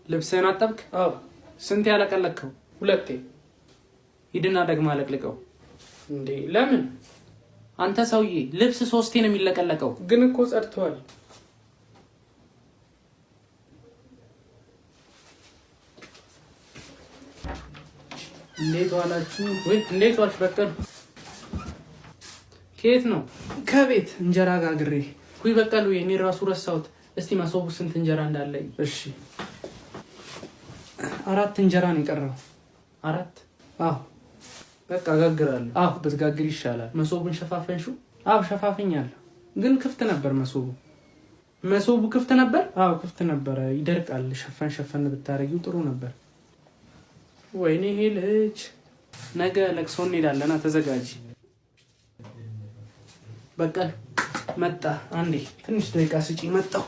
ልብስህን አጠብክ? አዎ። ስንት ያለቀለከው? 2 ሂድና ደግማ አለቅልቀው። እንዴ ለምን? አንተ ሰውዬ ልብስ 3 ነው የሚለቀለቀው። ግን እኮ ጸድቷል። እንዴት ዋላችሁ? ወይ እንዴት ዋልሽ? በቀል ከየት ነው? ከቤት እንጀራ ጋግሬ። ኩይ በቀሉ የኔ ራሱ ረሳሁት። እስቲ መሶቡ ስንት እንጀራ እንዳለኝ? እሺ 4 እንጀራ ነው የቀረው። 4? አዎ በቃ ጋግራለሁ። አዎ ብትጋግር ይሻላል። መሶቡን ሸፋፈንሽው? አዎ ሸፋፈኛለሁ። ግን ክፍት ነበር መሶቡ። መሶቡ ክፍት ነበር? አዎ ክፍት ነበር። ይደርቃል። ሸፈን ብታረጊው ጥሩ ነበር። ወይኔ ይሄ ልጅ። ነገ ለቅሶ እንሄዳለን። ተዘጋጂ። በቀል መጣ። አንዴ ትንሽ ደቂቃ ስጪ። መጣው